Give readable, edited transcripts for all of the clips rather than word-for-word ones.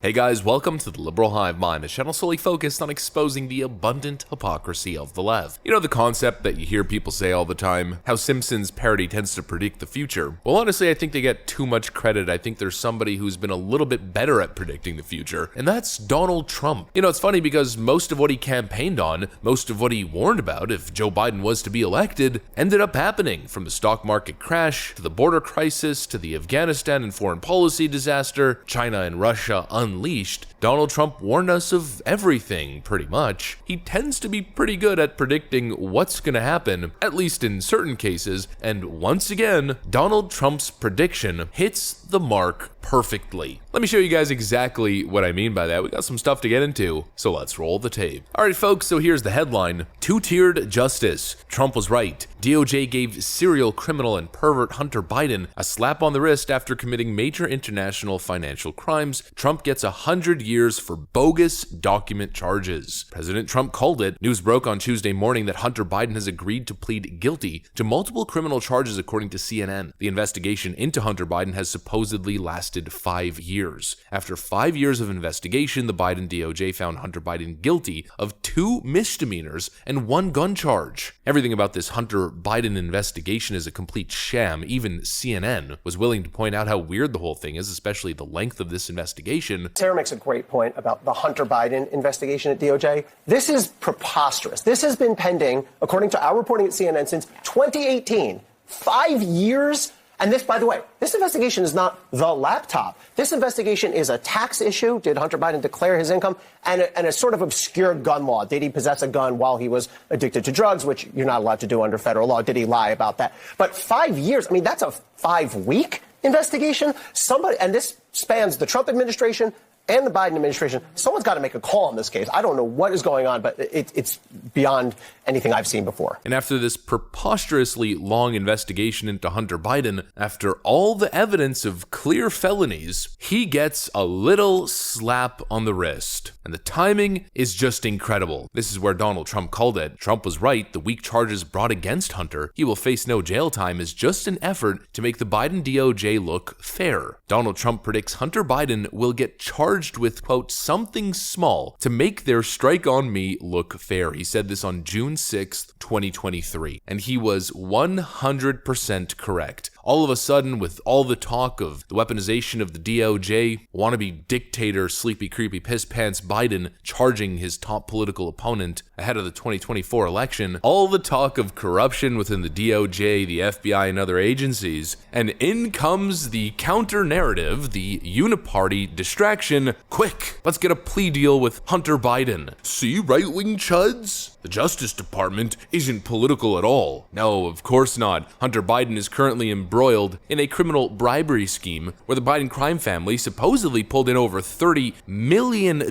Hey guys, welcome to the Liberal Hive Mind, a channel solely focused on exposing the abundant hypocrisy of the left. You know the concept that you hear people say all the time, how Simpsons parody tends to predict the future? Well, honestly, I think they get too much credit. I think there's somebody who's been a little bit better at predicting the future, and that's Donald Trump. You know, it's funny because most of what he campaigned on, most of what he warned about if Joe Biden was to be elected, ended up happening, from the stock market crash, to the border crisis, to the Afghanistan and foreign policy disaster, China and Russia unleashed. Donald Trump warned us of everything, pretty much. He tends to be pretty good at predicting what's gonna happen, at least in certain cases, and once again, Donald Trump's prediction hits the mark perfectly. Let me show you guys exactly what I mean by that. We got some stuff to get into, so let's roll the tape. Alright folks, so here's the headline. Two-tiered justice. Trump was right. DOJ gave serial criminal and pervert Hunter Biden a slap on the wrist after committing major international financial crimes. Trump gets 100 years for bogus document charges. President Trump called it. News broke on Tuesday morning that Hunter Biden has agreed to plead guilty to multiple criminal charges, according to CNN. The investigation into Hunter Biden has supposedly lasted 5 years. After 5 years of investigation, the Biden DOJ found Hunter Biden guilty of 2 misdemeanors and 1 gun charge. Everything about this Hunter Biden investigation is a complete sham. Even CNN was willing to point out how weird the whole thing is, especially the length of this investigation. Sarah makes a great point about the Hunter Biden investigation at DOJ. This is preposterous. This has been pending, according to our reporting at CNN, since 2018. 5 years. And this, by the way, this investigation is not the laptop. This investigation is a tax issue. Did Hunter Biden declare his income? And a sort of obscure gun law. Did he possess a gun while he was addicted to drugs, which you're not allowed to do under federal law? Did he lie about that? But 5 years, I mean, that's a 5-week investigation. Somebody, and this spans the Trump administration and the Biden administration. Someone's got to make a call on this case. I don't know what is going on, but it's beyond anything I've seen before. And after this preposterously long investigation into Hunter Biden, after all the evidence of clear felonies, he gets a little slap on the wrist. And the timing is just incredible. This is where Donald Trump called it. Trump was right. The weak charges brought against Hunter, he will face no jail time, is just an effort to make the Biden DOJ look fair. Donald Trump predicts Hunter Biden will get charged with, quote, something small to make their strike on me look fair. He said this on June 6th, 2023, and he was 100% correct. All of a sudden, with all the talk of the weaponization of the DOJ, wannabe dictator, sleepy, creepy, piss pants Biden charging his top political opponent ahead of the 2024 election, all the talk of corruption within the DOJ, the FBI, and other agencies, and in comes the counter narrative, the uniparty distraction. Quick, let's get a plea deal with Hunter Biden. See, right-wing chuds? The Justice Department isn't political at all. No, of course not. Hunter Biden is currently embroiled in a criminal bribery scheme where the Biden crime family supposedly pulled in over $30 million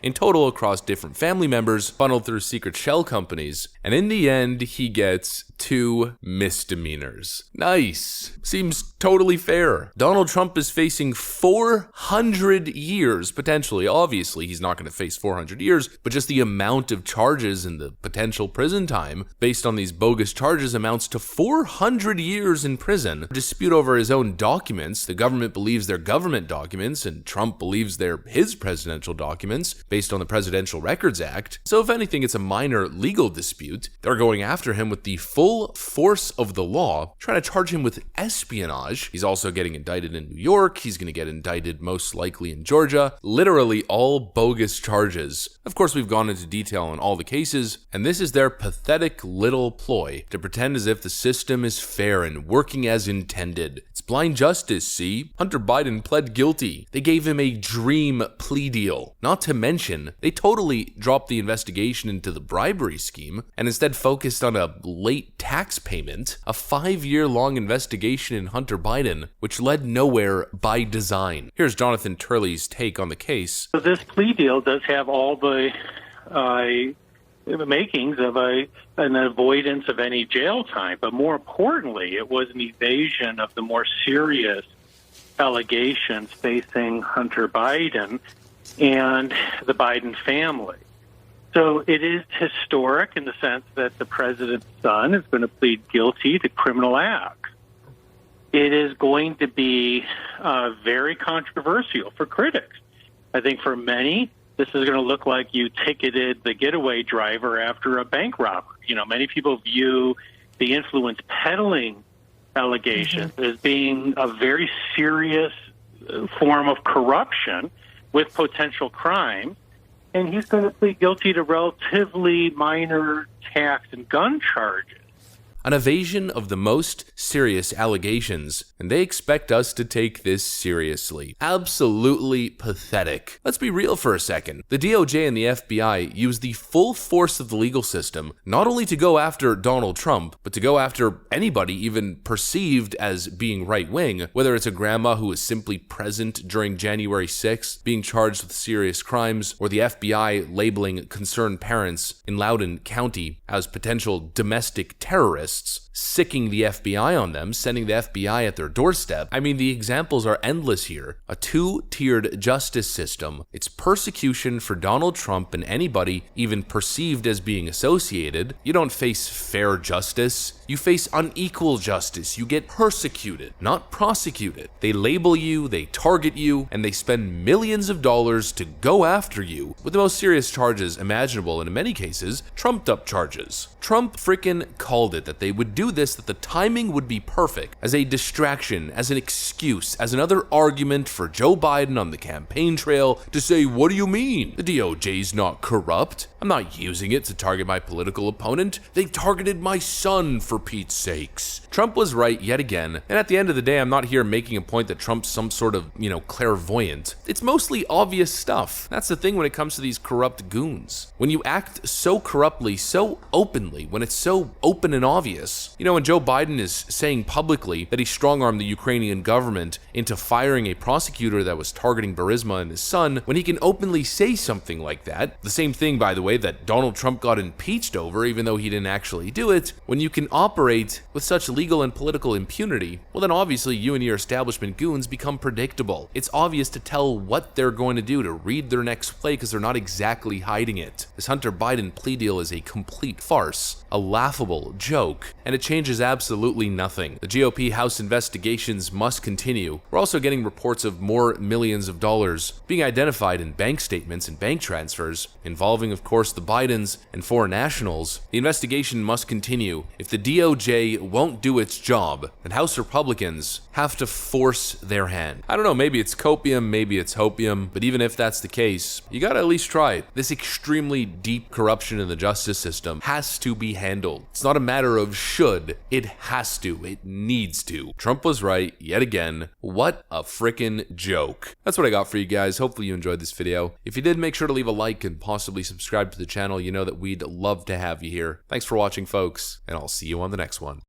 in total across different family members funneled through secret shell companies. And in the end, he gets 2 misdemeanors. Nice. Seems totally fair. Donald Trump is facing 400 years, potentially. Obviously, he's not going to face 400 years, but just the amount of charges and the potential prison time based on these bogus charges amounts to 400 years in prison. A dispute over his own documents. The government believes they're government documents, and Trump believes they're his presidential documents based on the Presidential Records Act. So if anything, it's a minor legal dispute. They're going after him with the full force of the law, trying to charge him with espionage. He's also getting indicted in New York. He's going to get indicted most likely in Georgia. Literally all bogus charges. Of course, we've gone into detail on all the cases, and this is their pathetic little ploy to pretend as if the system is fair and working as intended. It's blind justice, see? Hunter Biden pled guilty. They gave him a dream plea deal. Not to mention, they totally dropped the investigation into the bribery scheme and instead focused on a late tax payment, a 5-year-long investigation in Hunter Biden, which led nowhere by design. Here's Jonathan Turley's take on the case. So this plea deal does have all the makings of an avoidance of any jail time, but more importantly, it was an evasion of the more serious allegations facing Hunter Biden and the Biden family. So it is historic in the sense that the president's son is going to plead guilty to criminal acts. It is going to be very controversial for critics. I think for many, this is going to look like you ticketed the getaway driver after a bank robbery. Many people view the influence peddling allegations as being a very serious form of corruption with potential crime. And he's going to plead guilty to relatively minor tax and gun charges. An evasion of the most serious allegations, and they expect us to take this seriously. Absolutely pathetic. Let's be real for a second. The DOJ and the FBI use the full force of the legal system not only to go after Donald Trump, but to go after anybody even perceived as being right-wing, whether it's a grandma who was simply present during January 6th, being charged with serious crimes, or the FBI labeling concerned parents in Loudoun County as potential domestic terrorists, sicking the FBI on them, sending the FBI at their doorstep. I mean, the examples are endless here. A two-tiered justice system. It's persecution for Donald Trump and anybody even perceived as being associated. You don't face fair justice. You face unequal justice. You get persecuted, not prosecuted. They label you, they target you, and they spend millions of dollars to go after you with the most serious charges imaginable, and in many cases, trumped-up charges. Trump frickin' called it that they would do this, that the timing would be perfect, as a distraction, as an excuse, as another argument for Joe Biden on the campaign trail to say, what do you mean? The DOJ's not corrupt. I'm not using it to target my political opponent. They targeted my son, for Pete's sakes. Trump was right yet again, and at the end of the day, I'm not here making a point that Trump's some sort of, clairvoyant. It's mostly obvious stuff. That's the thing when it comes to these corrupt goons. When you act so corruptly, so openly, when it's so open and obvious. When Joe Biden is saying publicly that he strong-armed the Ukrainian government into firing a prosecutor that was targeting Burisma and his son, when he can openly say something like that, the same thing, by the way, that Donald Trump got impeached over, even though he didn't actually do it, when you can operate with such legal and political impunity, well then obviously you and your establishment goons become predictable. It's obvious to tell what they're going to do to read their next play because they're not exactly hiding it. This Hunter Biden plea deal is a complete farce, a laughable joke, and it changes absolutely nothing. The GOP House investigations must continue. We're also getting reports of more millions of dollars being identified in bank statements and bank transfers, involving of course the Bidens and foreign nationals. The investigation must continue. If the DOJ won't do its job, then House Republicans have to force their hand. I don't know, maybe it's copium, maybe it's hopium, but even if that's the case, you gotta at least try it. This extremely deep corruption in the justice system has to be handled. It's not a matter of should, it has to, it needs to. Trump was right, yet again. What a frickin' joke. That's what I got for you guys. Hopefully you enjoyed this video. If you did, make sure to leave a like and possibly subscribe to the channel. You know that we'd love to have you here. Thanks for watching, folks, and I'll see you on the next one.